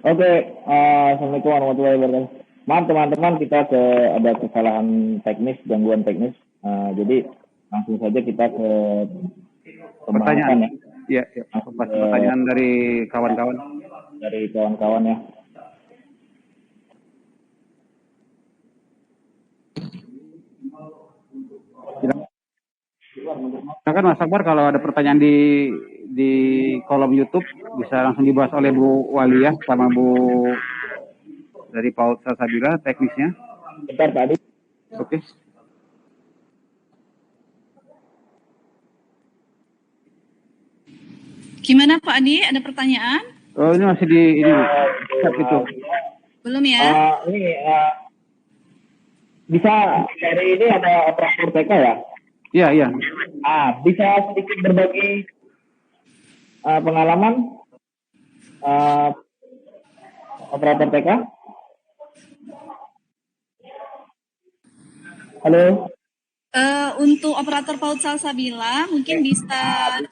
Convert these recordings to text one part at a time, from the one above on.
Oke, Assalamualaikum warahmatullahi wabarakatuh. Maaf teman-teman, kita ada kesalahan teknis, gangguan teknis. Jadi langsung saja kita ke pertanyaan ya. Pertanyaan dari kawan-kawan. Ya. Silakan Mas Akbar, kalau ada pertanyaan di kolom YouTube bisa langsung dibahas oleh Bu Walia sama Bu dari PAUD Salsabila teknisnya. Bentar tadi. Oke. Gimana Pak Adi? Ada pertanyaan? Oh, ini masih di itu. Belum ya? Bisa dari ini ada operator TK ya? Iya. Bisa sedikit berbagi pengalaman operator TK? Halo? Untuk operator PAUD Salsabila mungkin bisa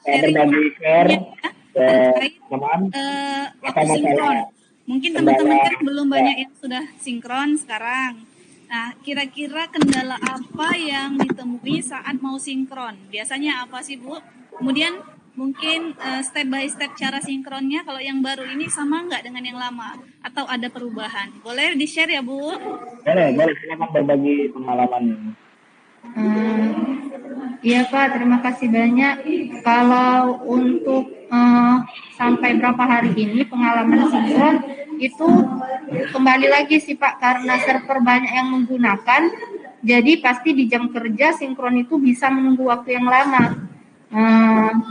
sharing terkait waktu sinkron. Mungkin teman-teman kan belum banyak yang sudah sinkron sekarang. Nah, kira-kira kendala apa yang ditemui saat mau sinkron? Biasanya apa sih, Bu? Kemudian mungkin step by step cara sinkronnya kalau yang baru ini sama nggak dengan yang lama? Atau ada perubahan? Boleh di-share ya, Bu? Boleh. Silakan berbagi pengalaman. Iya Pak, terima kasih banyak. Kalau untuk sampai berapa hari ini pengalaman sinkron itu kembali lagi sih Pak, karena server banyak yang menggunakan, jadi pasti di jam kerja sinkron itu bisa menunggu waktu yang lama.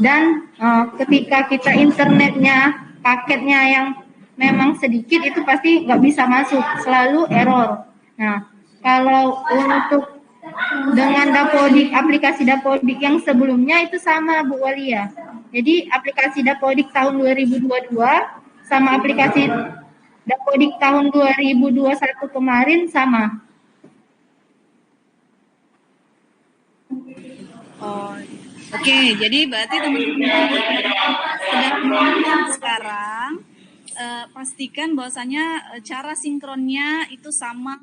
Dan ketika kita internetnya, paketnya yang memang sedikit itu pasti nggak bisa masuk, selalu error. Nah, kalau untuk dengan Dapodik, aplikasi Dapodik yang sebelumnya itu sama Bu Walia. Jadi aplikasi Dapodik tahun 2022 sama aplikasi Dapodik tahun 2021 kemarin sama. Oke, jadi berarti teman-teman sedang menonton sekarang, pastikan bahwasanya cara sinkronnya itu sama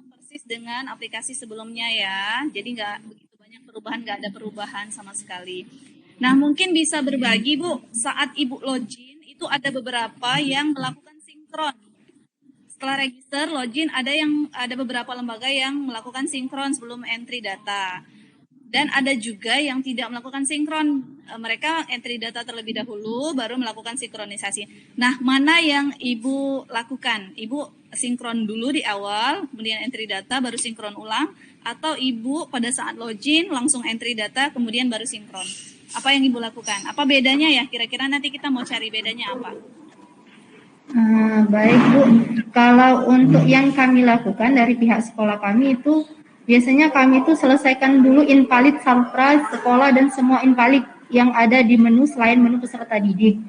dengan aplikasi sebelumnya ya, jadi nggak begitu banyak perubahan, nggak ada perubahan sama sekali. Nah, mungkin bisa berbagi Bu, saat Ibu login itu ada beberapa yang melakukan sinkron. Setelah register login ada beberapa lembaga yang melakukan sinkron sebelum entry data. Dan ada juga yang tidak melakukan sinkron. Mereka entry data terlebih dahulu, baru melakukan sinkronisasi. Nah, mana yang Ibu lakukan? Ibu sinkron dulu di awal, kemudian entry data, baru sinkron ulang, atau Ibu pada saat login langsung entry data, kemudian baru sinkron? Apa yang Ibu lakukan? Apa bedanya ya? Kira-kira nanti kita mau cari bedanya apa? Baik Bu, kalau untuk yang kami lakukan dari pihak sekolah kami itu, biasanya kami itu selesaikan dulu invalid, surprise, sekolah, dan semua invalid yang ada di menu selain menu peserta didik.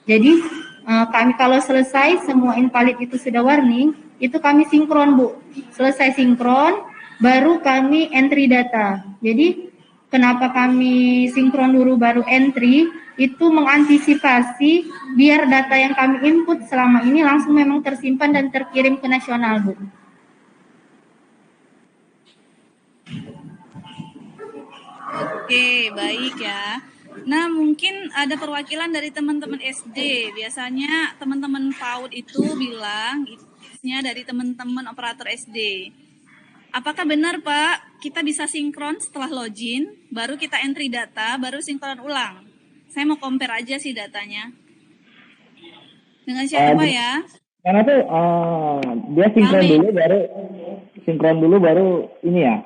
Jadi kami kalau selesai semua invalid itu sudah warning, itu kami sinkron Bu. Selesai sinkron, baru kami entry data. Jadi kenapa kami sinkron dulu baru entry, itu mengantisipasi biar data yang kami input selama ini langsung memang tersimpan dan terkirim ke nasional Bu. Oke, baik ya. Nah, mungkin ada perwakilan dari teman-teman SD. Biasanya teman-teman PAUD itu bilang isinya dari teman-teman operator SD. Apakah benar Pak, kita bisa sinkron setelah login, baru kita entry data, baru sinkron ulang? Saya mau compare aja sih datanya. Dengan siapa ya? Karena tuh dia sinkron dulu baru ini ya.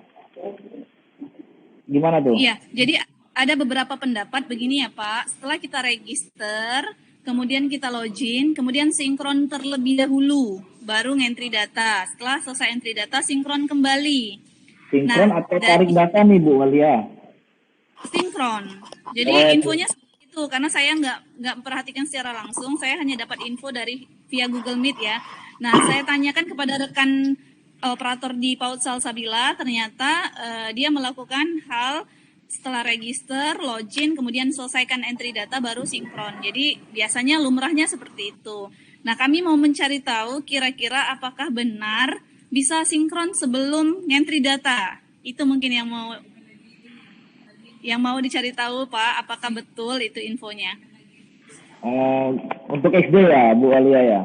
Gimana tuh? Iya, jadi ada beberapa pendapat begini ya Pak, setelah kita register, kemudian kita login, kemudian sinkron terlebih dahulu, baru ngentry data. Setelah selesai entry data, sinkron kembali. Sinkron atau tarik data nih Bu Walia? Sinkron. Jadi infonya seperti itu, karena saya nggak memperhatikan secara langsung, saya hanya dapat info via Google Meet ya. Nah, saya tanyakan kepada rekan operator di PAUD Salsabila ternyata dia melakukan hal setelah register, login, kemudian selesaikan entry data baru sinkron. Jadi biasanya lumrahnya seperti itu. Nah, kami mau mencari tahu kira-kira apakah benar bisa sinkron sebelum entry data. Itu mungkin yang mau dicari tahu, Pak, apakah betul itu infonya? Untuk SD ya, Bu Alia ya?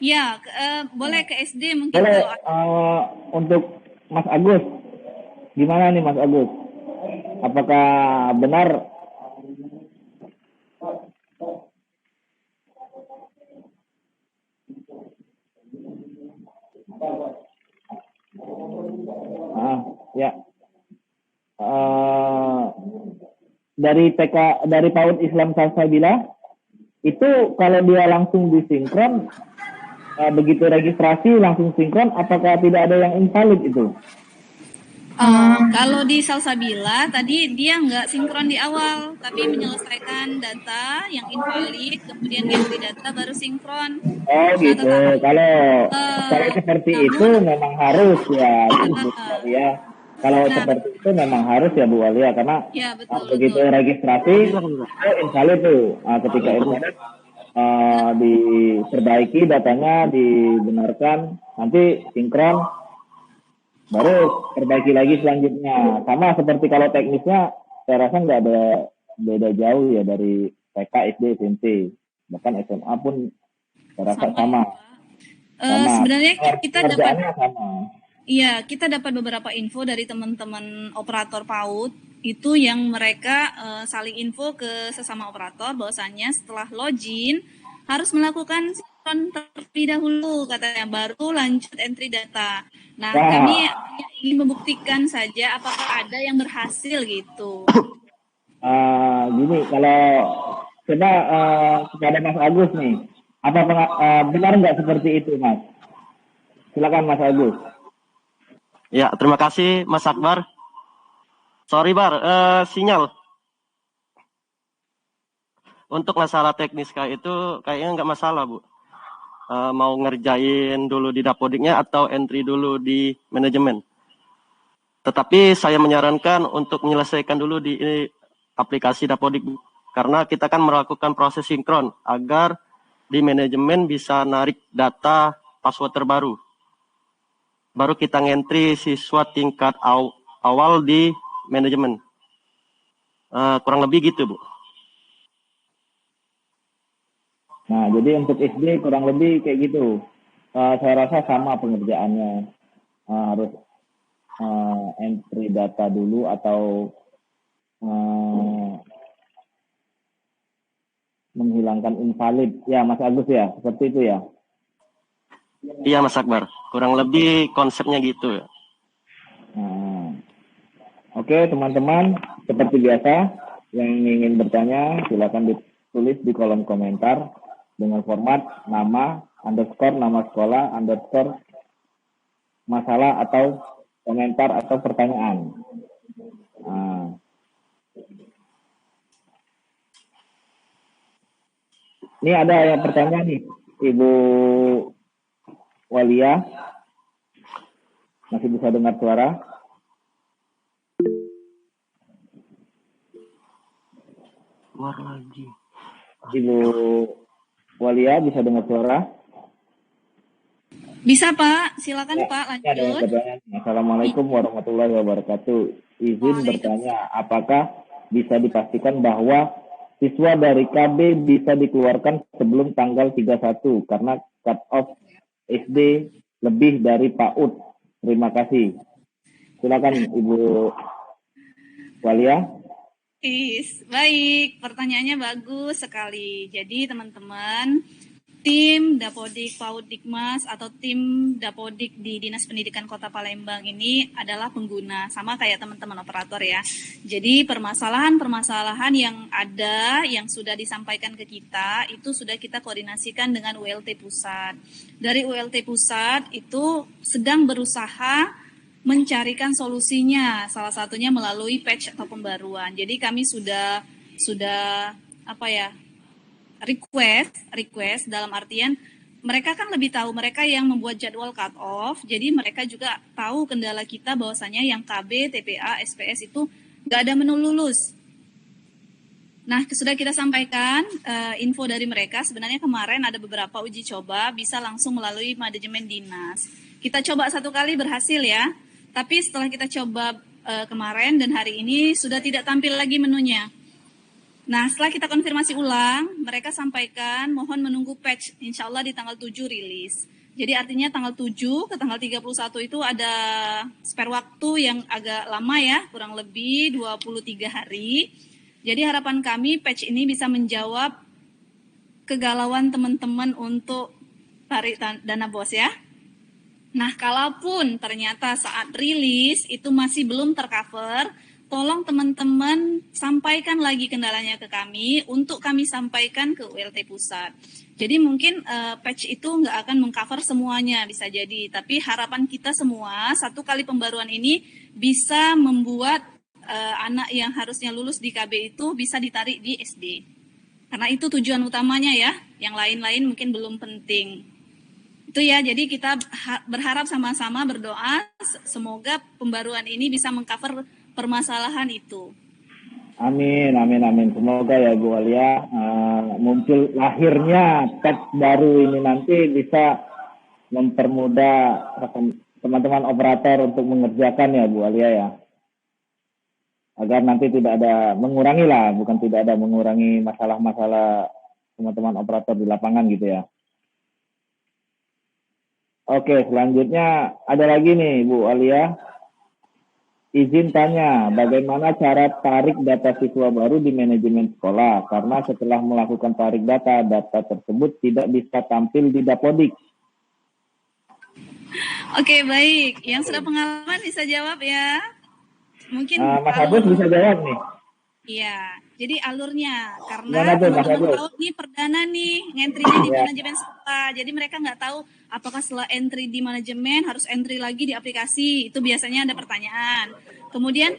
Ya, boleh ke SD mungkin. Boleh, kalau untuk Mas Agus, gimana nih Mas Agus? Apakah benar? Ya. Dari PAUD Islam Salsabila itu kalau dia langsung disinkron, begitu registrasi langsung sinkron, apakah tidak ada yang invalid itu? Kalau di Salsabila tadi dia nggak sinkron di awal, tapi menyelesaikan data yang invalid, kemudian entry data baru sinkron. Oh gitu. Kalau seperti itu memang harus ya, Bu Alia. Kalau seperti itu memang harus ya Bu Alia, karena ya, begitu registrasi invalid tuh. Ketika invalid diperbaiki datanya, dibenarkan, nanti sinkron, baru perbaiki lagi selanjutnya. Sama seperti kalau teknisnya, saya rasa nggak ada beda jauh ya dari TK, SD, SMP, bahkan SMA pun saya rasa sama. Sebenarnya kita dapat, sama. Iya, kita dapat beberapa info dari teman-teman operator PAUD itu yang mereka saling info ke sesama operator bahwasannya setelah login harus melakukan sinkron terlebih dahulu katanya, baru lanjut entry data. Nah, kami ingin membuktikan saja apakah ada yang berhasil gitu. Gini, kalau coba kepada Mas Agus nih, apa benar nggak seperti itu, Mas? Silakan Mas Agus. Ya, terima kasih Mas Akbar. Sorry Bar, sinyal. Untuk masalah teknis kayak itu kayaknya nggak masalah Bu. Mau ngerjain dulu di Dapodiknya atau entry dulu di manajemen. Tetapi saya menyarankan untuk menyelesaikan dulu di aplikasi Dapodik Bu. Karena kita kan melakukan proses sinkron agar di manajemen bisa narik data password terbaru. Baru kita ngentri siswa tingkat awal di manajemen. Kurang lebih gitu Bu. Nah, jadi untuk SD kurang lebih kayak gitu. Saya rasa sama pengerjaannya. Harus entry data dulu atau menghilangkan invalid. Ya, Mas Agus ya, seperti itu ya? Iya, Mas Akbar. Kurang lebih konsepnya gitu ya. Oke, teman-teman, seperti biasa, yang ingin bertanya, silakan ditulis di kolom komentar dengan format nama, underscore, nama sekolah, underscore, masalah atau komentar atau pertanyaan. Ini ada yang pertanyaan nih, Ibu Walia. Masih bisa dengar suara? Keluar lagi. Ibu Walia bisa dengar suara? Bisa Pak, silakan ya, Pak lanjut. Assalamualaikum warahmatullahi wabarakatuh. Izin bertanya, apakah bisa dipastikan bahwa siswa dari KB bisa dikeluarkan sebelum tanggal 31 karena cut off SD lebih dari PAUD? Terima kasih. Silakan Ibu Walia. Baik, pertanyaannya bagus sekali. Jadi teman-teman, tim Dapodik PAUD Dikmas atau tim Dapodik di Dinas Pendidikan Kota Palembang ini adalah pengguna, sama kayak teman-teman operator ya. Jadi permasalahan-permasalahan yang ada, yang sudah disampaikan ke kita, itu sudah kita koordinasikan dengan ULT Pusat. Dari ULT Pusat itu sedang berusaha mencarikan solusinya, salah satunya melalui patch atau pembaruan. Jadi kami sudah request dalam artian mereka kan lebih tahu, mereka yang membuat jadwal cut off, jadi mereka juga tahu kendala kita bahwasanya yang KB, TPA, SPS itu nggak ada menu lulus. Nah, sudah kita sampaikan info dari mereka, sebenarnya kemarin ada beberapa uji coba bisa langsung melalui manajemen dinas. Kita coba 1 kali berhasil ya, tapi setelah kita coba kemarin dan hari ini sudah tidak tampil lagi menunya. Nah, setelah kita konfirmasi ulang, mereka sampaikan mohon menunggu patch, insya Allah di tanggal 7 rilis. Jadi artinya tanggal 7 ke tanggal 31 itu ada spare waktu yang agak lama ya, kurang lebih 23 hari. Jadi harapan kami patch ini bisa menjawab kegalauan teman-teman untuk tarik dana BOS ya. Nah, kalaupun ternyata saat rilis itu masih belum tercover, tolong teman-teman sampaikan lagi kendalanya ke kami untuk kami sampaikan ke ULT Pusat. Jadi mungkin patch itu nggak akan mengcover semuanya bisa jadi, tapi harapan kita semua 1 kali pembaruan ini bisa membuat anak yang harusnya lulus di KB itu bisa ditarik di SD. Karena itu tujuan utamanya ya, yang lain-lain mungkin belum penting. Itu ya, jadi kita berharap sama-sama berdoa semoga pembaruan ini bisa mengcover permasalahan itu. Amin, amin, amin. Semoga ya Bu Walia muncul lahirnya patch baru ini nanti bisa mempermudah teman-teman operator untuk mengerjakan ya Bu Walia ya. Agar nanti tidak ada mengurangi lah, bukan tidak ada mengurangi masalah-masalah teman-teman operator di lapangan gitu ya. Oke, selanjutnya ada lagi nih Bu Walia. Izin tanya, bagaimana cara tarik data siswa baru di manajemen sekolah? Karena setelah melakukan tarik data tersebut tidak bisa tampil di Dapodik. Oke, baik. Yang sudah pengalaman bisa jawab ya. Mungkin Mas Agus bisa jawab nih. Iya, jadi alurnya karena Gimana tuh, Mas teman-teman Agus? tahu nih perdana nih entry-nya di manajemen sekolah. Jadi mereka nggak tahu apakah setelah entry di manajemen harus entry lagi di aplikasi. Itu biasanya ada pertanyaan. Kemudian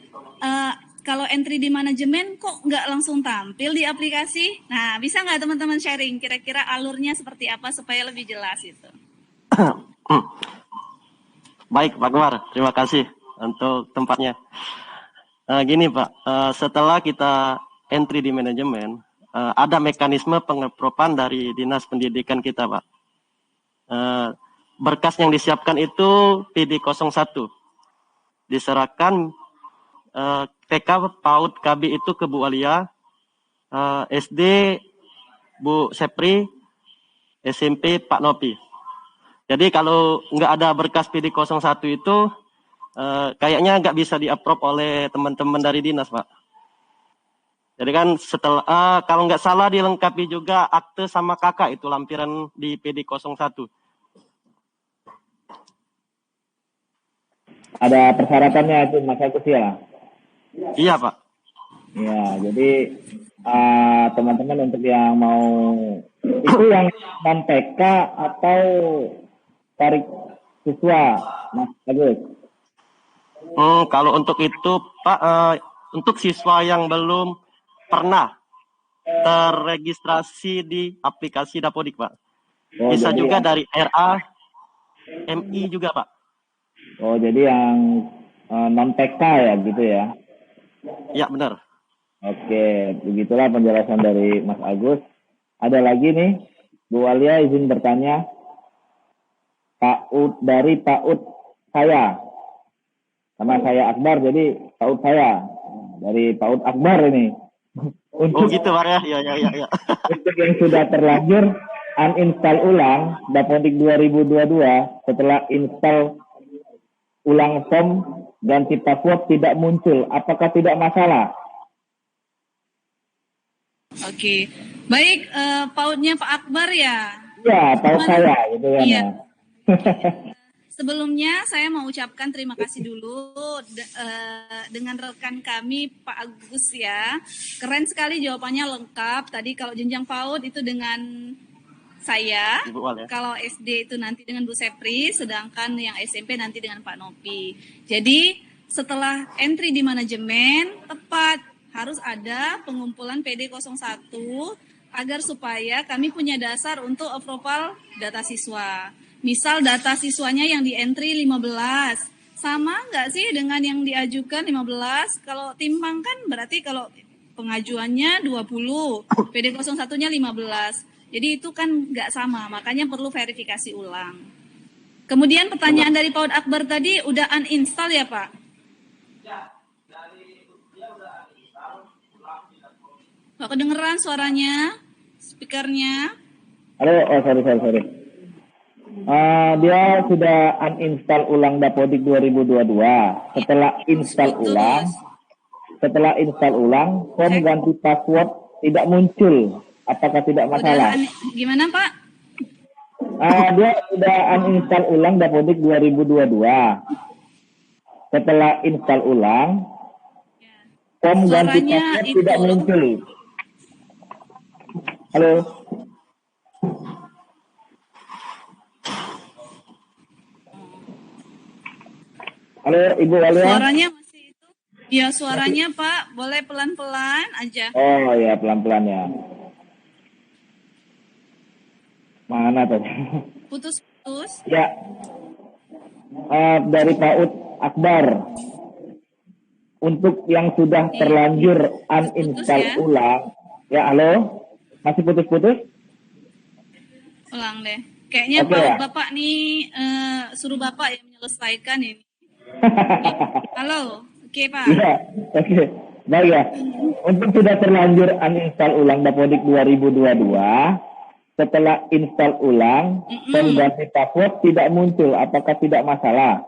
kalau entry di manajemen kok nggak langsung tampil di aplikasi? Nah, bisa nggak teman-teman sharing kira-kira alurnya seperti apa supaya lebih jelas itu? Baik, Pak Gemar, terima kasih untuk tempatnya. Gini Pak, setelah kita entry di manajemen, ada mekanisme pengepropan dari Dinas Pendidikan kita Pak. Berkas yang disiapkan itu PD01, diserahkan TK, PAUD, KB itu ke Bu Walia, SD Bu Sepri, SMP Pak Nopi. Jadi kalau nggak ada berkas PD01 itu, kayaknya nggak bisa di-approve oleh teman-teman dari dinas, Pak. Jadi kan setelah, kalau nggak salah dilengkapi juga akte sama kakak itu lampiran di PD01. Ada persyaratannya itu Mas Agus ya? Iya, Pak. Ya, jadi teman-teman untuk yang mau itu yang non TK atau tarik siswa, Mas Agus? Kalau untuk itu, Pak, untuk siswa yang belum pernah terregistrasi di aplikasi Dapodik, Pak. Bisa juga dari RA, MI juga, Pak. Oh, jadi yang non TK ya gitu ya? Ya, benar. Oke, begitulah penjelasan dari Mas Agus. Ada lagi nih, Bu Walia izin bertanya. PAUD dari PAUD saya. Sama saya Akbar, jadi PAUD saya. Dari PAUD Akbar ini. Oh gitu Pak ya? Ya. Untuk yang sudah terlanjur uninstall ulang Dapodik 2022, setelah install ulang form ganti password tidak muncul, apakah tidak masalah? Oke, baik, PAUD-nya Pak Akbar ya? Iya, PAUD saya gitu ya. Iya. Sebelumnya saya mau ucapkan terima kasih dulu dengan rekan kami Pak Agus ya. Keren sekali jawabannya lengkap. Tadi kalau jenjang PAUD itu dengan saya, kalau SD itu nanti dengan Bu Sepri, sedangkan yang SMP nanti dengan Pak Nopi. Jadi setelah entry di manajemen, tepat harus ada pengumpulan PD01 agar supaya kami punya dasar untuk approval data siswa. Misal data siswanya yang di entry 15, sama nggak sih dengan yang diajukan 15? Kalau timpang kan berarti kalau pengajuannya 20, PD01-nya 15. Jadi itu kan nggak sama, makanya perlu verifikasi ulang. Kemudian pertanyaan dari Paud Akbar tadi, udah uninstall ya Pak? Nggak kedengeran suaranya, speakernya. Halo, oh sorry. Dia sudah uninstall ulang Dapodik 2022. Setelah install ulang, form ganti password tidak muncul. Apakah tidak masalah? Gimana Pak? Dia sudah uninstall ulang Dapodik 2022. Setelah install ulang, form ganti password tidak muncul. Halo. Halo, Ibu Walia. Suaranya masih itu? Ya, suaranya Pak, boleh pelan-pelan aja. Oh ya, pelan-pelan ya. Mana tadi? Putus-putus. Ya. Dari Paud Akbar. Untuk yang sudah terlanjur uninstall ulang. Ya, halo? Masih putus-putus? Ulang deh. Kayaknya Bapak nih suruh Bapak yang menyelesaikan ini. Halo, oke Pak. Iya, oke. Baik ya. Untuk sudah terlanjur uninstall ulang Dapodik 2022, setelah install ulang, form ganti password tidak muncul. Apakah tidak masalah?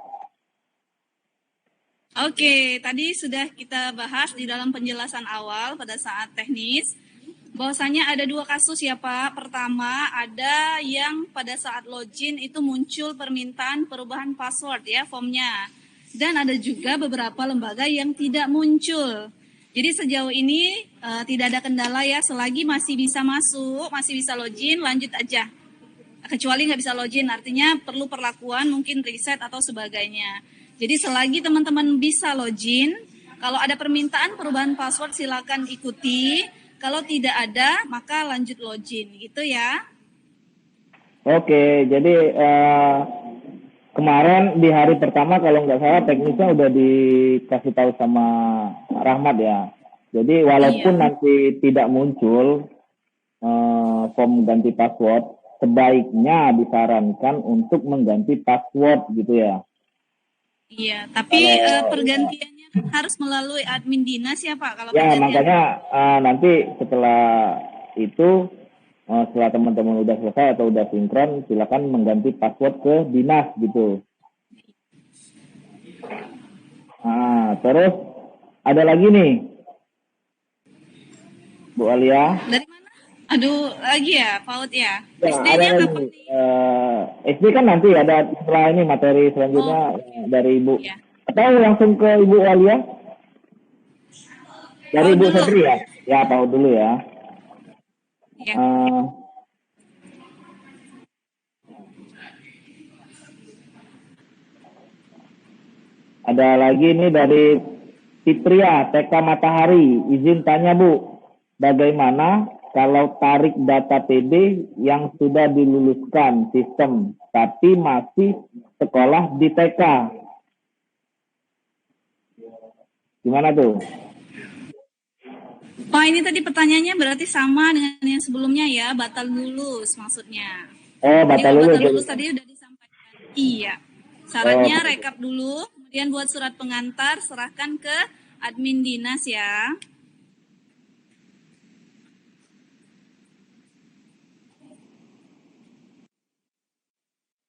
Oke, tadi sudah kita bahas di dalam penjelasan awal pada saat teknis. Bahwasanya ada dua kasus ya Pak. Pertama, ada yang pada saat login itu muncul permintaan perubahan password ya formnya. Dan ada juga beberapa lembaga yang tidak muncul. Jadi sejauh ini tidak ada kendala ya, selagi masih bisa masuk, masih bisa login, lanjut aja. Kecuali nggak bisa login, artinya perlu perlakuan, mungkin reset atau sebagainya. Jadi selagi teman-teman bisa login, kalau ada permintaan perubahan password silakan ikuti. Kalau tidak ada, maka lanjut login, gitu ya. Oke, jadi kemarin di hari pertama kalau nggak salah teknisnya udah dikasih tahu sama Rahmat ya. Jadi walaupun nanti tidak muncul form ganti password, sebaiknya disarankan untuk mengganti password gitu ya. Iya, tapi pergantiannya kan harus melalui admin dinas ya Pak. Kalau ya makanya nanti setelah itu setelah teman-teman udah selesai atau udah sinkron, silakan mengganti password ke dinas gitu. Nah, terus ada lagi nih, Bu Alia. Dari mana? Aduh, lagi ya, Paud ya. Ya, SD-nya kapan nih? SD kan nanti ada setelah ini materi selanjutnya dari Ibu. Ya. Atau langsung ke Ibu Alia? Dari Ibu Satri ya? Ya, Paud dulu ya. Ya. Ada lagi nih dari Fitria, TK Matahari. Izin tanya Bu, bagaimana kalau tarik data PD yang sudah diluluskan sistem, tapi masih sekolah di TK? Gimana tuh? Oh, ini tadi pertanyaannya berarti sama dengan yang sebelumnya ya, batal lulus maksudnya. Oh, batal lulus. Batal lulus tadi udah disampaikan. Iya. Syaratnya rekap dulu, kemudian buat surat pengantar, serahkan ke admin dinas ya.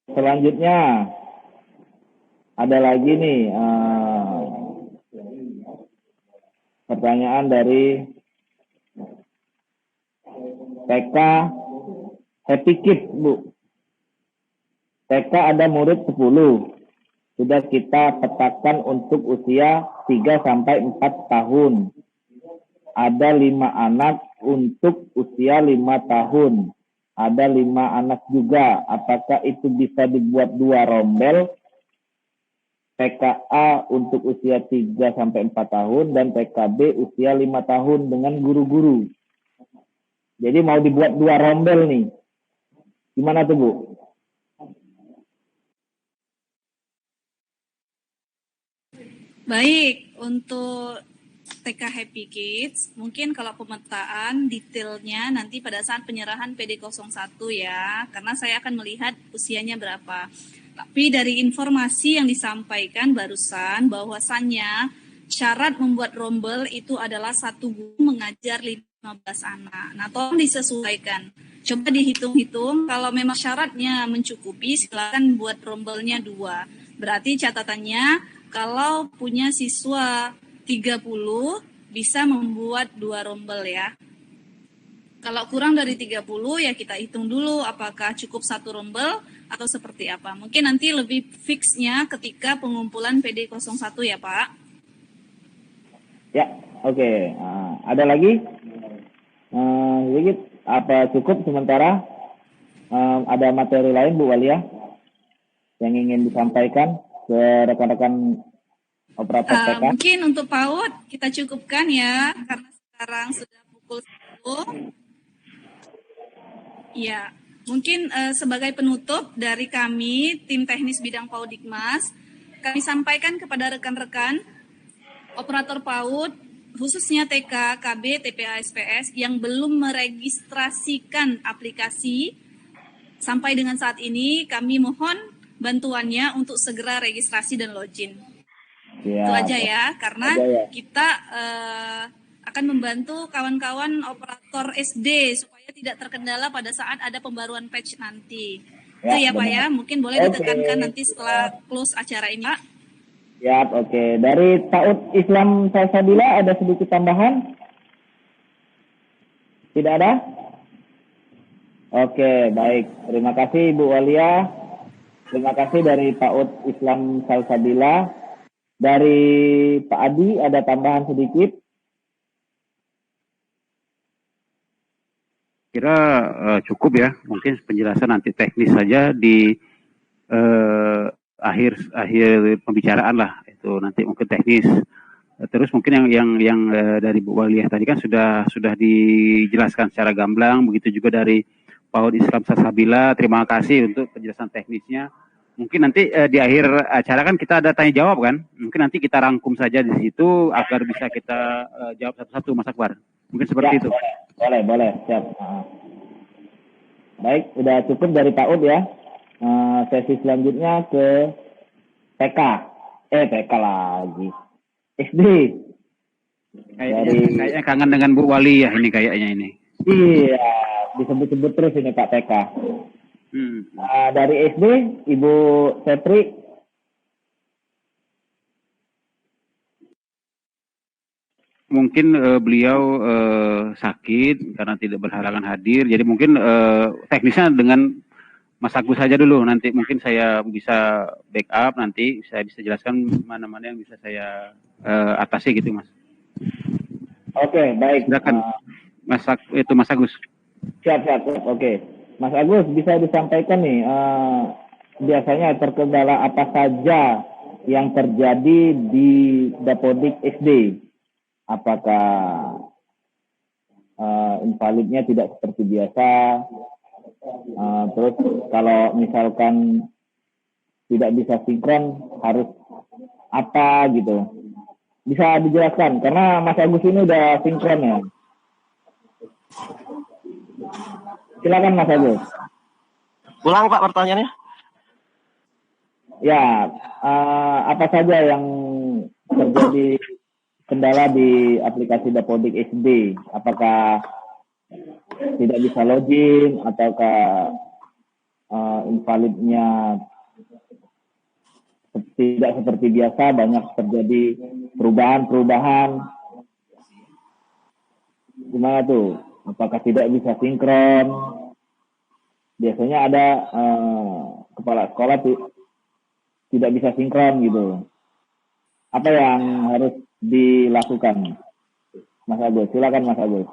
Selanjutnya ada lagi nih pertanyaan dari TK Happy Kid, Bu. TK ada murid 10. Sudah kita petakan untuk usia 3-4 tahun. Ada 5 anak untuk usia 5 tahun. Ada 5 anak juga. Apakah itu bisa dibuat 2 rombel? TKA untuk usia 3-4 tahun dan TKB usia 5 tahun dengan guru-guru. Jadi mau dibuat 2 rombel nih. Gimana tuh, Bu? Baik, untuk TK Happy Kids, mungkin kalau pemetaan detailnya nanti pada saat penyerahan PD01 ya, karena saya akan melihat usianya berapa. Tapi dari informasi yang disampaikan barusan, bahwasannya syarat membuat rombel itu adalah 1 guru mengajar 15 anak. Nah, tolong disesuaikan. Coba dihitung-hitung, kalau memang syaratnya mencukupi, silakan buat rombelnya 2. Berarti catatannya, kalau punya siswa 30 bisa membuat 2 rombel ya. Kalau kurang dari 30 ya kita hitung dulu apakah cukup 1 rombel atau seperti apa. Mungkin nanti lebih fixnya ketika pengumpulan PD01 ya Pak. Ya, oke. Ada lagi? Sedikit apa cukup sementara? Ada materi lain Bu Walia yang ingin disampaikan ke rekan-rekan operator TK? Mungkin untuk PAUD kita cukupkan ya, karena sekarang sudah pukul 10. Ya, mungkin sebagai penutup dari kami, tim teknis bidang PAUDikmas, kami sampaikan kepada rekan-rekan operator PAUD, khususnya TK, KB, TPA, SPS, yang belum meregistrasikan aplikasi, sampai dengan saat ini kami mohon bantuannya untuk segera registrasi dan login. Ya, itu aja ya, karena kita akan membantu kawan-kawan operator SD supaya tidak terkendala pada saat ada pembaruan patch nanti. Itu ya Pak ya, mungkin boleh ditekankan nanti setelah close acara ini Pak. Ya, oke. Dari PAUD Islam Salsabila ada sedikit tambahan? Tidak ada? Oke, baik. Terima kasih Bu Walia. Terima kasih dari PAUD Islam Salsabila. Dari Pak Adi ada tambahan sedikit? Kira cukup ya, mungkin penjelasan nanti teknis saja di akhir pembicaraan lah, itu nanti mungkin teknis. Terus mungkin yang dari Bu Walia tadi kan sudah dijelaskan secara gamblang, begitu juga dari PAUD Islam Salsabila. Terima kasih untuk penjelasan teknisnya. Mungkin nanti di akhir acara kan kita ada tanya jawab kan, mungkin nanti kita rangkum saja di situ agar bisa kita jawab satu-satu Mas Akbar. Mungkin seperti itu. Boleh, siap. Baik, udah cukup dari PAUD ya. Sesi selanjutnya ke TK. TK lagi. SD. Kayaknya kangen dengan Bu Wali ya ini kayaknya ini. Iya, disebut-sebut terus ini Pak TK. Dari SD, Ibu Setri. Mungkin beliau sakit karena tidak berhalangan hadir. Jadi mungkin teknisnya dengan Mas Agus saja dulu. Nanti mungkin saya bisa backup, nanti saya bisa jelaskan mana-mana yang bisa saya atasi gitu Mas. Oke, baik. Silakan Mas Agus. Siap. Oke. Mas Agus, bisa disampaikan nih, biasanya terkendala apa saja yang terjadi di Dapodik SD? Apakah invalidnya tidak seperti biasa? Terus kalau misalkan tidak bisa sinkron, harus apa gitu? Bisa dijelaskan, karena Mas Agus ini udah sinkron ya. Silakan Mas Agus. Ulang Pak pertanyaannya. Ya, apa saja yang terjadi kendala di aplikasi Dapodik SD? Apakah tidak bisa login, ataukah invalidnya tidak seperti biasa, banyak terjadi perubahan-perubahan? Gimana tuh? Apakah tidak bisa sinkron? Biasanya ada kepala sekolah tidak bisa sinkron gitu. Apa yang harus dilakukan? Mas Agus, silakan Mas Agus.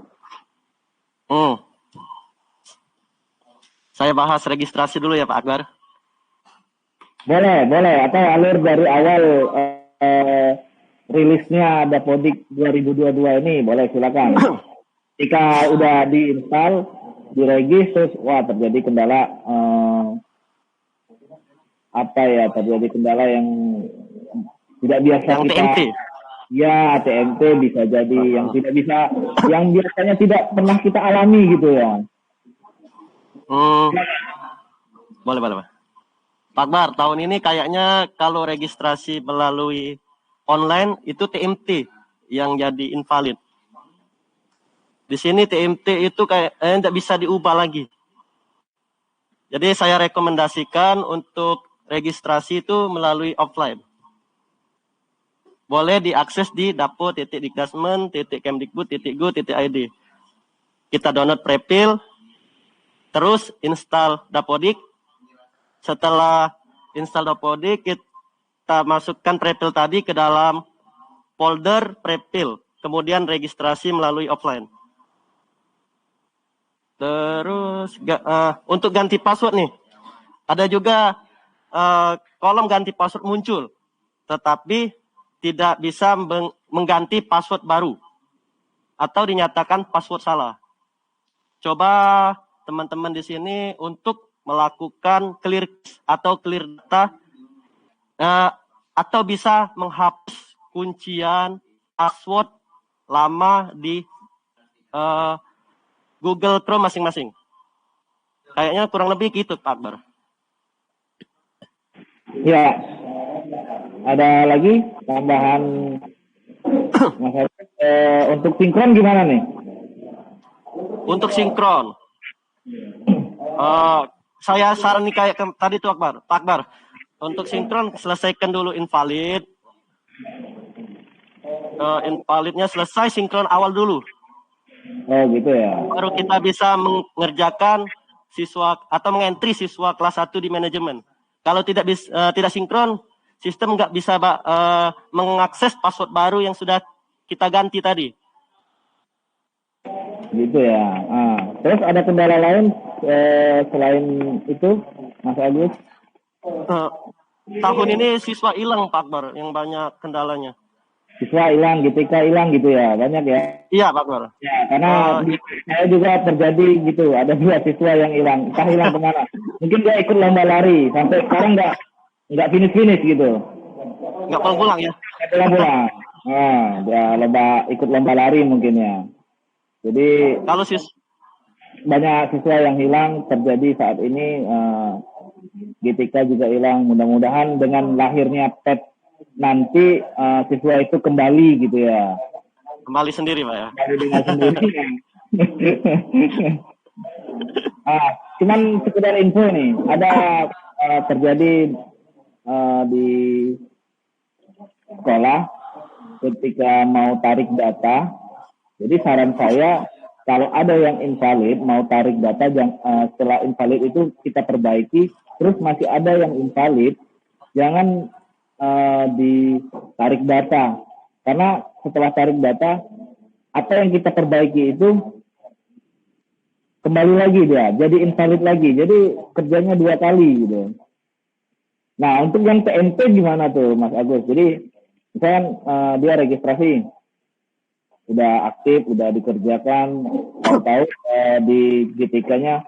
Saya bahas registrasi dulu ya Pak Akbar. Boleh. Atau alur dari awal rilisnya Dapodik 2022 ini, boleh silakan. Ketika udah diinstal, diregis, terus wah terjadi kendala terjadi kendala yang tidak biasa Yang kita. TMT. Ya, TMT bisa jadi yang tidak bisa, yang biasanya tidak pernah kita alami gitu ya. Boleh. Pak Akbar, tahun ini kayaknya kalau registrasi melalui online itu TMT yang jadi invalid. Di sini TMT itu kayak tidak bisa diubah lagi. Jadi saya rekomendasikan untuk registrasi itu melalui offline. Boleh diakses di dapo.dikdasmen.kemdikbud.go.id. Kita download Prepil, terus install Dapodik. Setelah install Dapodik, kita masukkan Prepil tadi ke dalam folder Prepil. Kemudian registrasi melalui offline. Terus untuk ganti password nih, ada juga kolom ganti password muncul, tetapi tidak bisa mengganti password baru atau dinyatakan password salah. Coba teman-teman di sini untuk melakukan clear atau clear data atau bisa menghapus kuncian password lama di Google Chrome masing-masing. Kayaknya kurang lebih gitu, Pak Akbar. Ya, ada lagi tambahan masalah untuk sinkron gimana nih? Untuk sinkron, saya saran nih kayak tadi tuh Pak Akbar. Untuk sinkron selesaikan dulu invalid. Invalidnya selesai, sinkron awal dulu. Oh gitu ya. Baru kita bisa mengerjakan siswa atau mengentry siswa kelas 1 di manajemen. Kalau tidak sinkron, sistem nggak bisa mengakses password baru yang sudah kita ganti tadi. Gitu ya. Terus ada kendala lain selain itu, Mas Agus? Tahun ini siswa hilang, Pak Akbar, yang banyak kendalanya. Siswa hilang, GTK hilang gitu ya, banyak ya? Iya, Pak Akbar. Ya, karena saya juga terjadi gitu, ada 2 siswa yang hilang. Entah hilang kemana? Mungkin dia ikut lomba lari, sampai sekarang nggak finish gitu. Nggak pulang-pulang ya? Nggak pulang-pulang. Dia ikut lomba lari mungkin ya. Jadi kalau banyak siswa yang hilang terjadi saat ini. GTK juga hilang. Mudah-mudahan dengan lahirnya PET nanti siswa itu kembali gitu ya. Kembali sendiri, Pak ya. Kembali dengan sendirinya. Cuman sekedar info nih, ada terjadi di sekolah ketika mau tarik data. Jadi saran saya kalau ada yang invalid mau tarik data, setelah invalid itu kita perbaiki. Terus masih ada yang invalid, jangan ditarik data, karena setelah tarik data apa yang kita perbaiki itu kembali lagi dia jadi invalid lagi, jadi kerjanya 2 kali gitu. Nah untuk yang TMT gimana tuh Mas Agus? Jadi misalkan dia registrasi udah aktif, udah dikerjakan, tahu di GTK-nya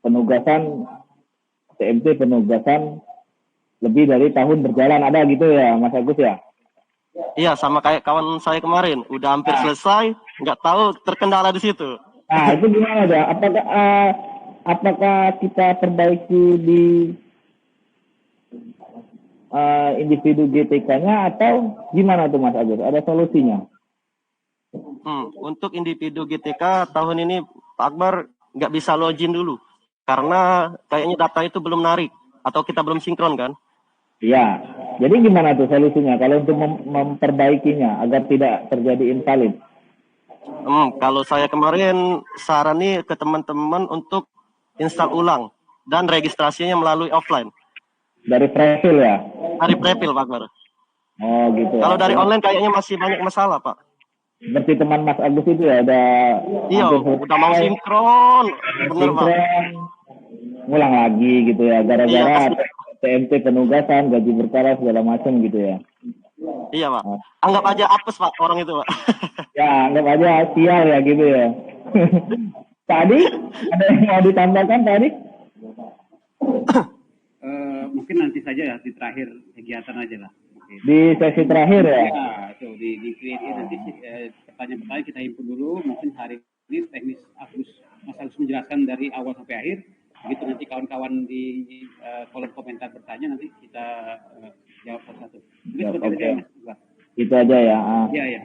penugasan TMT penugasan lebih dari tahun berjalan, ada gitu ya Mas Agus ya? Iya, sama kayak kawan saya kemarin, udah hampir selesai, nggak tahu terkendala di situ. Nah itu gimana ya? Apakah kita perbaiki di individu GTK-nya atau gimana tuh Mas Agus? Ada solusinya? Untuk individu GTK tahun ini Pak Akbar nggak bisa login dulu karena kayaknya data itu belum narik atau kita belum sinkron kan? Iya. Jadi gimana tuh solusinya kalau untuk memperbaikinya agar tidak terjadi invalid? Kalau saya kemarin sarani ke teman-teman untuk install ulang dan registrasinya melalui offline. Dari Prepil ya? Dari Prepil Pak Akbar. Oh gitu. Kalau dari online kayaknya masih banyak masalah Pak. Seperti teman Mas Agus itu ya, ada udah mau sinkron, bener Pak. Ngulang lagi gitu ya, gara-gara TMT penugasan, gaji berkala segala macam gitu ya. Iya Pak. Anggap aja apes Pak orang itu Pak. Ya, anggap aja sial ya gitu ya. Tadi ada yang mau ditambahkan tadi? Mungkin nanti saja ya di terakhir kegiatan aja lah. Mungkin. Di sesi terakhir ya? Ya, itu di create nanti pertanyaan-pertanyaan kita himpun dulu. Mungkin hari ini teknis Mas Agus menjelaskan dari awal sampai akhir. Begitu nanti kawan-kawan di kolom komentar bertanya, nanti kita jawab satu-satu. Ya, Mungkin seperti itu aja, Mas. Itu aja ya. Iya, ya.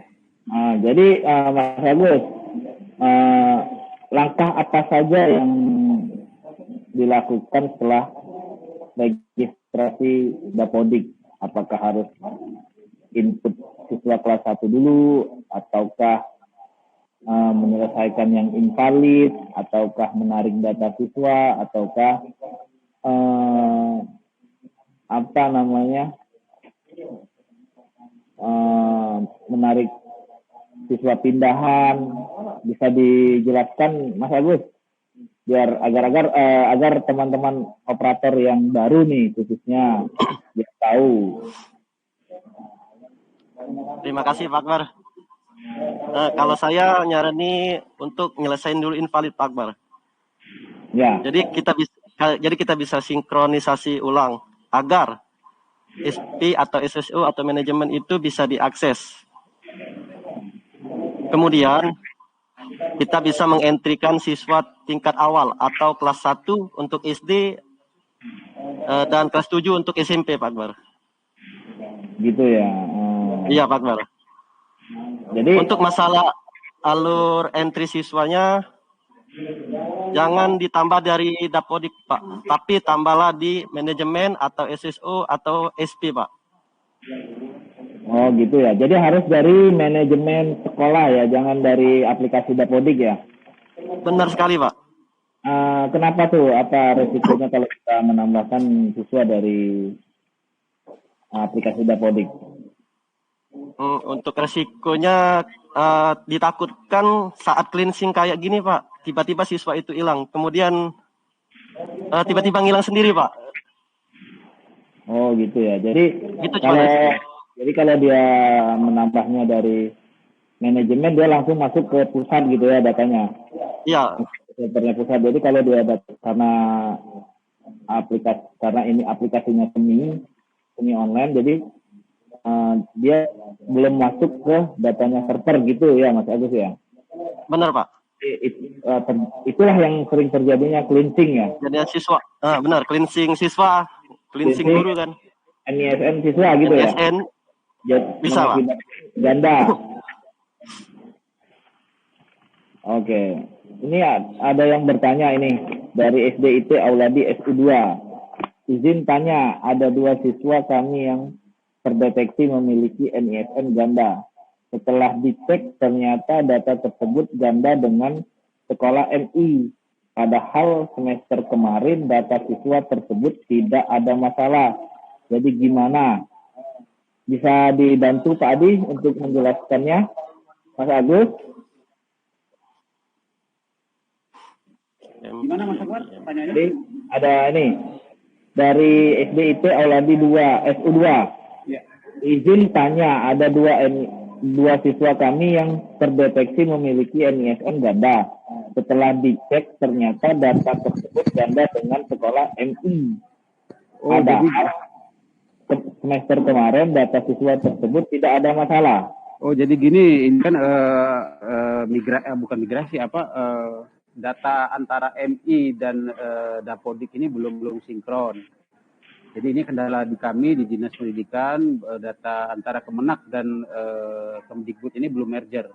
Jadi Mas Agus, langkah apa saja yang dilakukan setelah registrasi Dapodik? Apakah harus input siswa kelas 1 dulu, ataukah menyelesaikan yang invalid, ataukah menarik data siswa, ataukah menarik siswa pindahan? Bisa dijelaskan Mas Agus, biar agar teman-teman operator yang baru nih khususnya biar tahu. Terima kasih Pak Akbar. Kalau saya nyarani untuk nyelesain dulu invalid Pak Akbar. Ya. Jadi kita bisa sinkronisasi ulang agar SP atau SSO atau manajemen itu bisa diakses. Kemudian kita bisa mengentrikan siswa tingkat awal atau kelas 1 untuk SD dan kelas 7 untuk SMP Pak Akbar. Gitu ya. Iya Pak Akbar. Jadi untuk masalah alur entry siswanya jangan ditambah dari Dapodik Pak, tapi tambahlah di manajemen atau SSO atau SP Pak. Oh gitu ya. Jadi harus dari manajemen sekolah ya, jangan dari aplikasi Dapodik ya. Benar sekali Pak. Kenapa tuh? Apa resikonya kalau kita menambahkan siswa dari aplikasi Dapodik? Untuk resikonya ditakutkan saat cleansing kayak gini Pak, tiba-tiba siswa itu hilang, kemudian tiba-tiba ngilang sendiri Pak. Oh gitu ya. Jadi gitu kalau dia menambahnya dari manajemen, dia langsung masuk ke pusat gitu ya datanya. Iya. Servernya pusat. Jadi kalau dia karena ini aplikasinya semi online, jadi dia belum masuk ke datanya server gitu ya Mas Agus ya. Benar Pak. Itulah yang sering terjadinya cleansing ya. Jadi siswa, benar, cleansing siswa, cleansing guru kan. NISN siswa gitu NISN, ya. Bisa Pak. Ganda. Oke. Ini ada yang bertanya ini dari SDIT Auladi SU2. Izin tanya, ada 2 siswa kami yang terdeteksi memiliki NISN ganda. Setelah dicek ternyata data tersebut ganda dengan sekolah MI. Padahal semester kemarin data siswa tersebut tidak ada masalah. Jadi gimana? Bisa dibantu Pak Adi untuk menjelaskannya? Mas Agus? Gimana Mas Akbar? Pertanyaannya? Jadi ada ini dari SDIT Auladi 2 SU2. Izin tanya, ada 2 siswa kami yang terdeteksi memiliki NISN ganda. Setelah dicek ternyata data tersebut ganda dengan sekolah MI. Padahal semester kemarin data siswa tersebut tidak ada masalah. Oh jadi gini, ini kan bukan migrasi data antara MI dan Dapodik ini belum sinkron. Jadi ini kendala di kami di Dinas Pendidikan, data antara Kemenak dan Kemdikbud ini belum merger.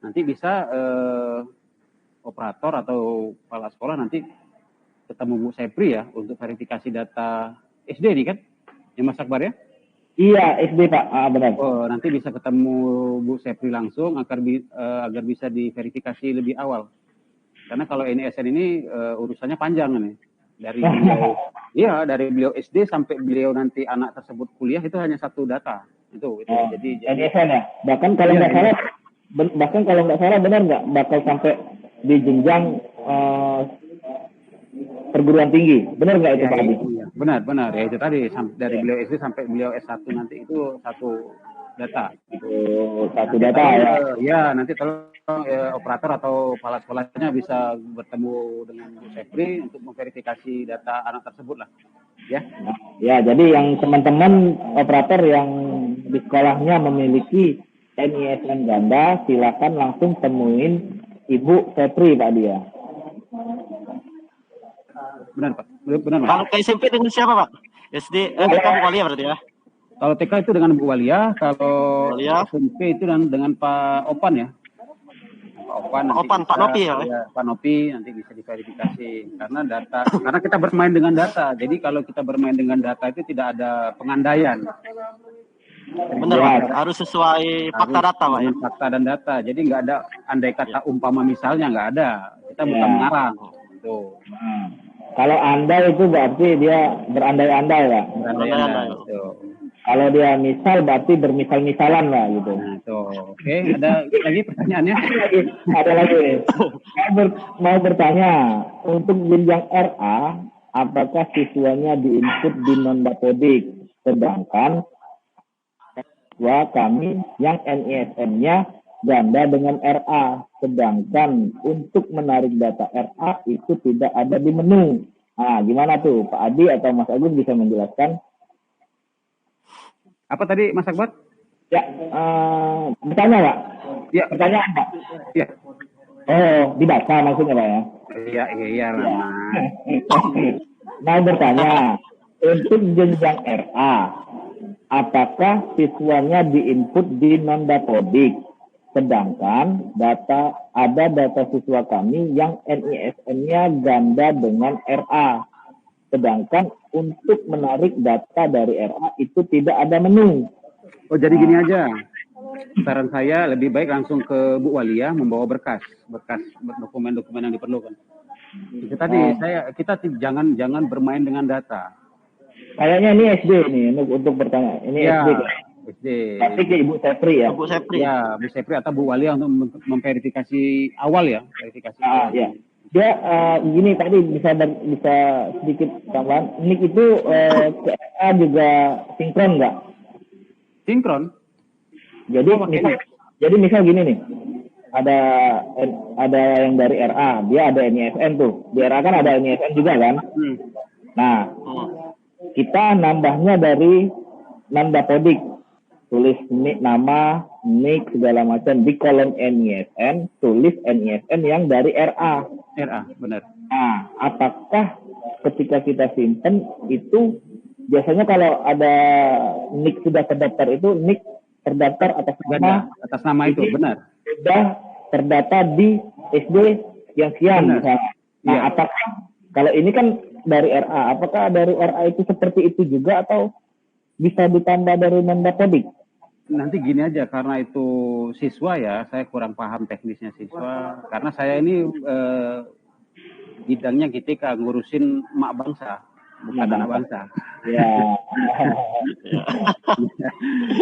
Nanti bisa operator atau kepala sekolah nanti ketemu Bu Sepri ya untuk verifikasi data SD ini kan, ya Mas Akbar ya? Iya SD Pak, benar. Oh nanti bisa ketemu Bu Sepri langsung agar bisa diverifikasi lebih awal. Karena kalau NISN ini urusannya panjang nih. Dari beliau SD sampai beliau nanti anak tersebut kuliah itu hanya satu data itu. Jadi NISN ya. Bahkan kalau nggak salah benar nggak bakal sampai di jenjang perguruan tinggi, benar nggak itu Pak Adi? Iya. Benar ya itu tadi dari beliau SD sampai beliau S1 nanti itu data. Satu Nanti data tolong, ya. nanti tolong operator atau kepala sekolahnya bisa bertemu dengan Bu Sepri untuk memverifikasi data anak tersebut lah. Ya. Ya, jadi yang teman-teman operator yang di sekolahnya memiliki NISN ganda, silakan langsung temuin Ibu Sepri, Pak Dia. Benar, Pak. Benar, Mas. Kalau ke SMP dengan siapa, Pak? SD, TK Bu Walia berarti ya? Kalau TK itu dengan Bu Walia, kalau Walia. SMP itu dengan Pak Opan ya. Pak Opan, nanti Opan, bisa, Pak Nopi ya? Pak Nopi nanti bisa diverifikasi karena kita bermain dengan data. Jadi kalau kita bermain dengan data itu tidak ada pengandaian. Benar, Pak. Harus sesuai fakta data, Pak ya. Fakta dan data. Jadi nggak ada andai kata umpama misalnya, nggak ada. Kita bukan mengarang. Tuh. Kalau andai itu berarti dia berandai-andai, Pak. Berandai-andai. Kalau dia misal berarti bermisal-misalan lah gitu. Nah, tuh. Oke, ada lagi pertanyaannya? Ada lagi. Mau bertanya, untuk jenjang RA, apakah siswanya diinput di non-dapodik? Sedangkan siswa kami yang NISN-nya ganda dengan RA. Sedangkan untuk menarik data RA itu tidak ada di menu. Nah, gimana tuh? Pak Adi atau Mas Agus bisa menjelaskan? Apa tadi Mas Akbar? Ya, bertanya Pak. Ya, pertanyaan Pak. Ya. Oh, dibaca maksudnya Pak ya? Iya lah. Mau bertanya, untuk jenjang RA, apakah siswanya diinput di non-dapodik? Sedangkan ada data siswa kami yang NISN-nya ganda dengan RA. Sedangkan untuk menarik data dari RA itu tidak ada menu. Oh, jadi gini aja. Saran saya lebih baik langsung ke Bu Walia membawa berkas dokumen-dokumen yang diperlukan. Itu tadi kita jangan bermain dengan data. Kayaknya ini SD nih untuk bertanya. Ini ya, SD. SD. Tapi ke Ibu Sepri ya. Bu Sepri. Ya, Bu Sepri atau Bu Walia untuk memverifikasi awal ya, verifikasi. Ya. Dia gini tadi bisa sedikit tambahan. Nik itu ke RA juga sinkron nggak? Sinkron. Jadi misal gini nih, ada yang dari RA, dia ada NISN tuh. Di RA kan ada NISN juga kan? Nah, kita nambahnya dari non-dapodik, tulis nama, nik segala macam di kolom NISN, tulis NISN yang dari RA. RA, benar. Nah, apakah ketika kita simpen itu biasanya kalau ada nik sudah terdaftar itu nik terdaftar atas nama itu benar. Sudah terdata di SD yang sekian misalnya. Nah, apakah kalau ini kan dari RA, apakah dari RA itu seperti itu juga atau bisa ditambah dari non-dapodik? Nanti gini aja, karena itu siswa ya, saya kurang paham teknisnya siswa. Karena saya ini bidangnya GTK, ngurusin mak bangsa, bukan anak bangsa. Ya.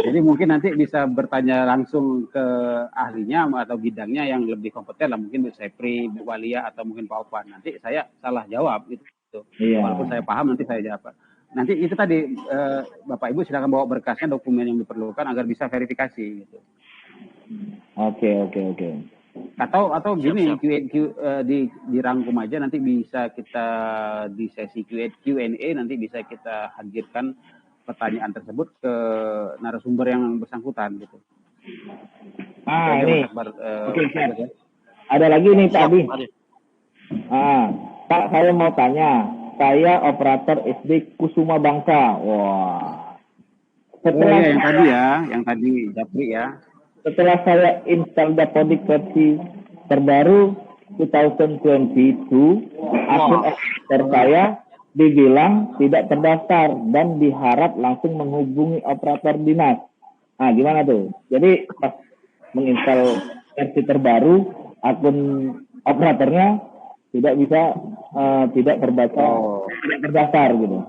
Jadi mungkin nanti bisa bertanya langsung ke ahlinya atau bidangnya yang lebih kompeten lah, mungkin Bu Sepri, Bu Walia atau mungkin Pak Opan. Nanti saya salah jawab gitu. Walaupun saya paham nanti saya jawab. Nanti itu tadi Bapak Ibu silakan bawa berkasnya, dokumen yang diperlukan agar bisa verifikasi gitu. Oke. Atau gini, dirangkum aja, nanti bisa kita di sesi Q&A nanti bisa kita hadirkan pertanyaan tersebut ke narasumber yang bersangkutan gitu. Ini. Oke. Ada lagi nih Pak Adi. Pak, saya mau tanya. Saya operator SD Kusuma Bangsa. Wah. Setelah yang tadi Japri ya. Setelah saya install Dapodik versi terbaru 2022, akun operator saya dibilang tidak terdaftar dan diharap langsung menghubungi operator dinas. Nah, gimana tuh? Jadi pas menginstal versi terbaru, akun operatornya tidak bisa tidak terbaca, tidak terdaftar gitu.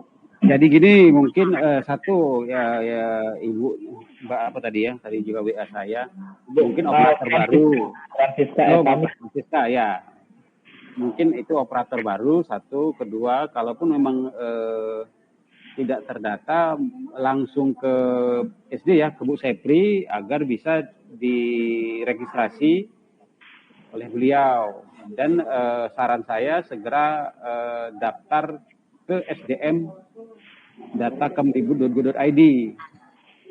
Jadi gini, mungkin satu ya Ibu Mbak apa tadi ya, tadi juga WA saya, mungkin operator baru. Francisca ya. Mungkin itu operator baru, satu, kedua, kalaupun memang tidak terdata langsung ke SD ya, ke Bu Sepri agar bisa diregistrasi oleh beliau. Dan saran saya segera daftar ke SDM data kemdikbud.go.id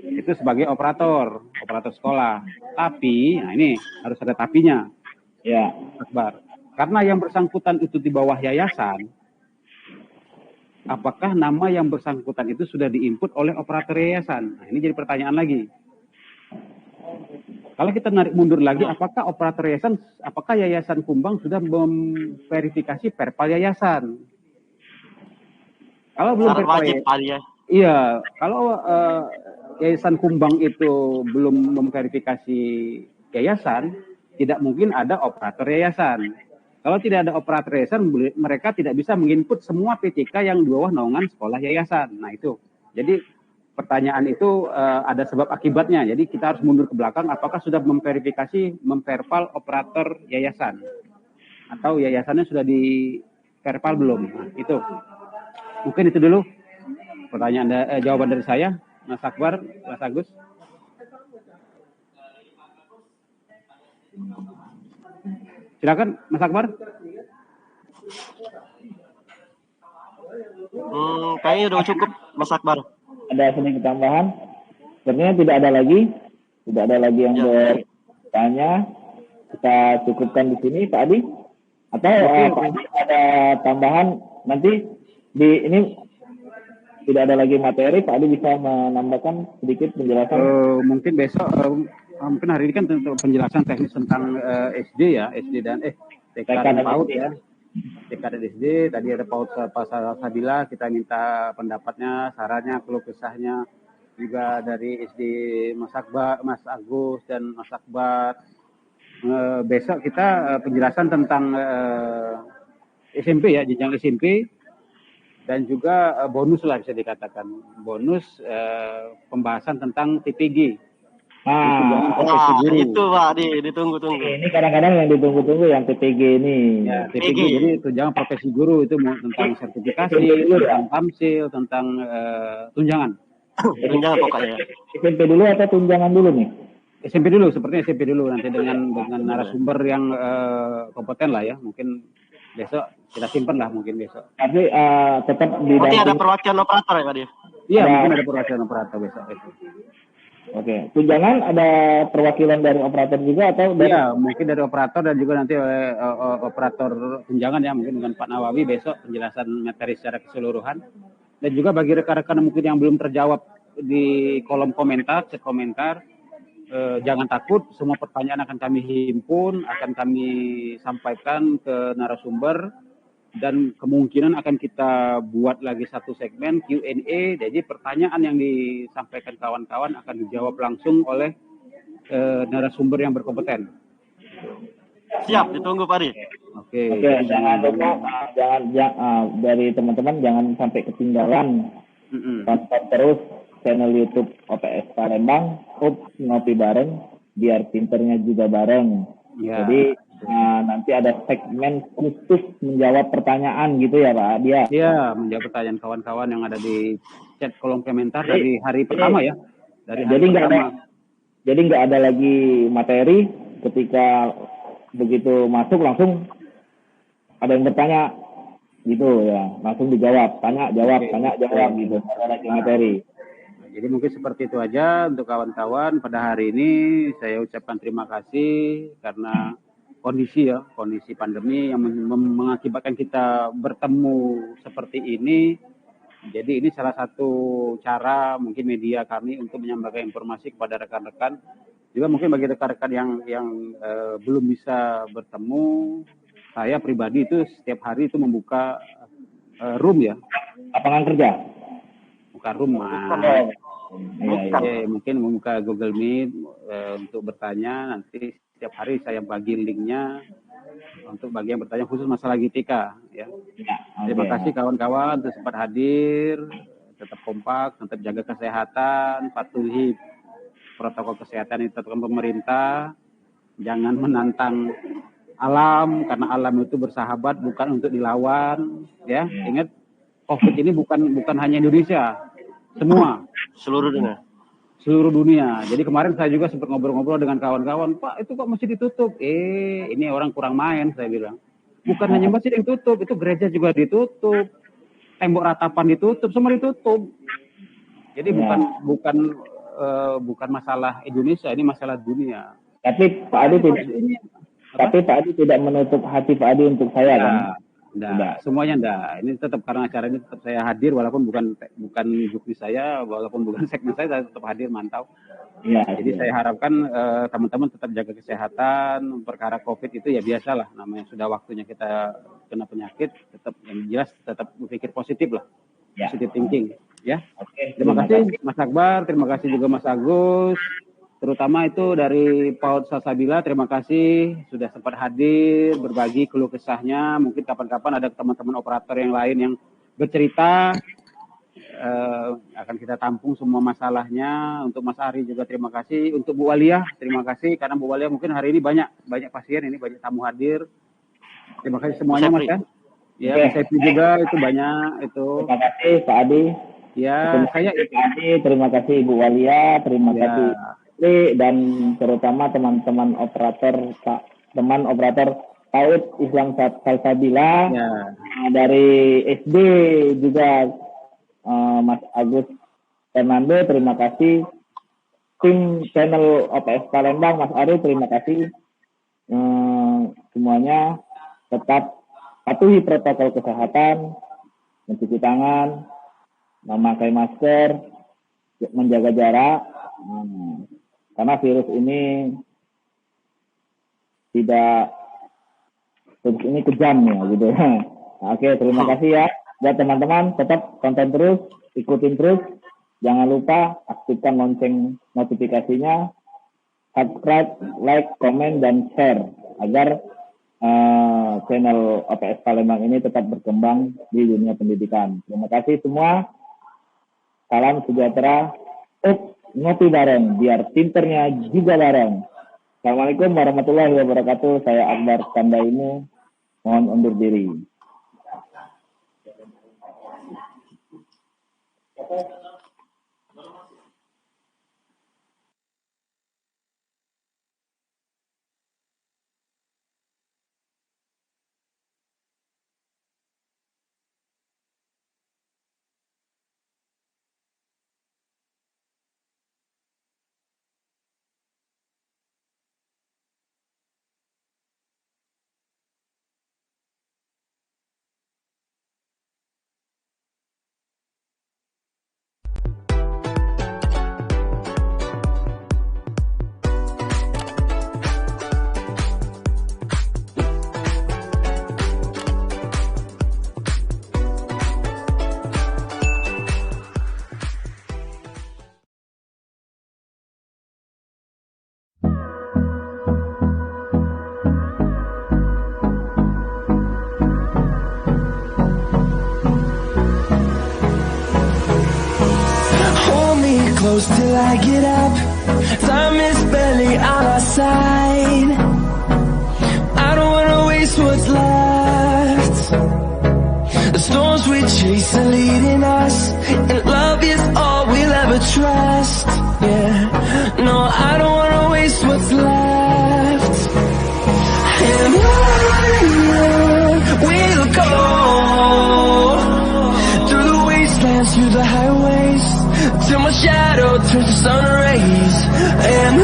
itu sebagai operator sekolah. Tapi, nah ini harus ada tapinya, Ya. Akbar. Karena yang bersangkutan itu di bawah yayasan, apakah nama yang bersangkutan itu sudah diinput oleh operator yayasan? Nah, ini jadi pertanyaan lagi. Kalau kita narik mundur lagi, apakah operator yayasan, apakah Yayasan Kumbang sudah memverifikasi perpal yayasan? Kalau belum Syarat wajib kali ya. Iya, kalau Yayasan Kumbang itu belum memverifikasi yayasan, tidak mungkin ada operator yayasan. Kalau tidak ada operator yayasan, mereka tidak bisa menginput semua PTK yang di bawah naungan sekolah yayasan. Nah itu. Jadi pertanyaan itu ada sebab akibatnya. Jadi kita harus mundur ke belakang. Apakah sudah memperpal operator yayasan? Atau yayasannya sudah diperpal belum? Nah, itu. Mungkin itu dulu pertanyaan jawaban dari saya, Mas Akbar, Mas Agus. Silakan, Mas Akbar. Kayaknya udah cukup, Mas Akbar. Ada sedikit tambahan. Sebenarnya tidak ada lagi yang bertanya. Kita cukupkan di sini, Pak Adi. Atau Pak Adi ada tambahan nanti ini tidak ada lagi materi, Pak Adi bisa menambahkan sedikit penjelasan. Mungkin besok, mungkin hari ini kan untuk penjelasan teknis tentang SD ya, SD dan TK dan PAUD ya. TK dan SD, tadi ada PAUD Pasal Sabila, kita minta pendapatnya, sarannya, keluh kesahnya, juga dari SD Mas Agus dan Mas Akbar. Besok kita penjelasan tentang SMP ya, jenjang SMP. Dan juga bonus lah bisa dikatakan bonus pembahasan tentang TPG. Itu Pak ditunggu-tunggu. Ini kadang-kadang yang ditunggu-tunggu yang TPG ini. Ya, TPG jadi tunjangan profesi guru itu tentang sertifikasi, tentang tamsil, tentang tunjangan. Tunjangan pokoknya. SMP dulu atau tunjangan dulu nih? SMP dulu, sepertinya SMP dulu nanti dengan narasumber yang kompeten lah ya, mungkin besok kita simpan lah mungkin besok. Tapi tetap di Nanti ada perwakilan operator ya Pak Di? Iya, mungkin ada perwakilan operator besok itu. Oke, tunjangan ada perwakilan dari operator juga atau dari? Iya, mungkin dari operator dan juga nanti operator tunjangan ya, mungkin dengan Pak Nawawi besok penjelasan materi secara keseluruhan. Dan juga bagi rekan-rekan mungkin yang belum terjawab di kolom komentar, cek komentar, jangan takut, semua pertanyaan akan kami himpun, akan kami sampaikan ke narasumber, dan kemungkinan akan kita buat lagi satu segmen Q&A. Jadi pertanyaan yang disampaikan kawan-kawan akan dijawab langsung oleh narasumber yang berkompeten. Siap, ditunggu Pak Di. Oke, jangan lupa dari teman-teman jangan sampai ketinggalan. Tonton terus channel YouTube OPS Palembang, ngopi bareng, biar pinternya juga bareng. Ya. Jadi nanti ada segmen khusus menjawab pertanyaan gitu ya Pak Dia. Iya, menjawab pertanyaan kawan-kawan yang ada di chat kolom komentar dari hari pertama ya. Jadi nggak ada lagi materi ketika begitu masuk langsung ada yang bertanya gitu ya, langsung dijawab, tanya jawab gitu, ada lagi materi. Jadi mungkin seperti itu aja untuk kawan-kawan pada hari ini. Saya ucapkan terima kasih karena kondisi pandemi yang mengakibatkan kita bertemu seperti ini. Jadi ini salah satu cara mungkin media kami untuk menyampaikan informasi kepada rekan-rekan. Juga mungkin bagi rekan-rekan yang belum bisa bertemu, saya pribadi itu setiap hari itu membuka room ya. Lapangan kerja? Bukan rumah. Mungkin membuka Google Meet untuk bertanya. Nanti setiap hari saya bagi linknya untuk bagi yang bertanya khusus masalah GTK ya. Terima kasih kawan-kawan untuk sempat hadir, tetap kompak, tetap jaga kesehatan, patuhi protokol kesehatan yang ditetapkan pemerintah, jangan menantang alam karena alam itu bersahabat bukan untuk dilawan ya. Ingat COVID ini bukan hanya Indonesia, semua. Seluruh dunia. Jadi kemarin saya juga sempat ngobrol-ngobrol dengan kawan-kawan, Pak itu kok masjid ditutup? Ini orang kurang main, saya bilang. Bukan hanya masjid yang tutup, itu gereja juga ditutup, tembok ratapan ditutup, semua ditutup. Jadi bukan masalah Indonesia, ini masalah dunia. Tapi Pak Adi tidak menutup hati Pak Adi untuk saya kan? Enggak, semuanya enggak. Ini tetap karena acara ini tetap saya hadir walaupun bukan juknis saya, walaupun bukan segmen saya tetap hadir mantau. Ya, jadi saya harapkan teman-teman tetap jaga kesehatan. Perkara COVID itu ya biasalah, namanya sudah waktunya kita kena penyakit, tetap yang jelas tetap berpikir positif lah. Ya. Positive thinking, ya. Oke, terima kasih Mas Akbar, terima kasih juga Mas Agus. Terutama itu dari PAUD Salsabila, terima kasih sudah sempat hadir, berbagi keluh kesahnya. Mungkin kapan-kapan ada teman-teman operator yang lain yang bercerita, akan kita tampung semua masalahnya. Untuk Mas Ari juga terima kasih. Untuk Bu Walia, terima kasih. Karena Bu Walia mungkin hari ini banyak pasien, ini banyak tamu hadir. Terima kasih semuanya Mas ya. Ya, Mas Epi juga itu banyak. Itu. Terima kasih Pak Adi. Ya, terima kasih Bu Walia, terima kasih. Dan terutama teman-teman operator PAUD Islam Salsabila dari SD juga Mas Agus Fernando, terima kasih. Tim channel OPS Palembang, Mas Ari, terima kasih. Semuanya tetap patuhi protokol kesehatan, mencuci tangan, memakai masker, menjaga jarak. Karena virus ini kejam ya gitu. Oke, terima kasih ya. Buat teman-teman tetap konten terus, ikutin terus. Jangan lupa aktifkan lonceng notifikasinya, subscribe, like, komen, dan share agar channel OPS Palembang ini tetap berkembang di dunia pendidikan. Terima kasih semua. Salam sejahtera. Ngopi bareng, biar pinternya juga bareng. Assalamualaikum warahmatullahi wabarakatuh. Saya Akbar Kandaimu, mohon undur diri. Close till I get up. Time is barely on our side. I don't wanna waste what's left. The storms we chase are leading us, and love is all we'll ever trust. Yeah, no, I don't wanna waste what's left. And on we'll go, through the wastelands, through the highways, till my shadow turns to sun rays. And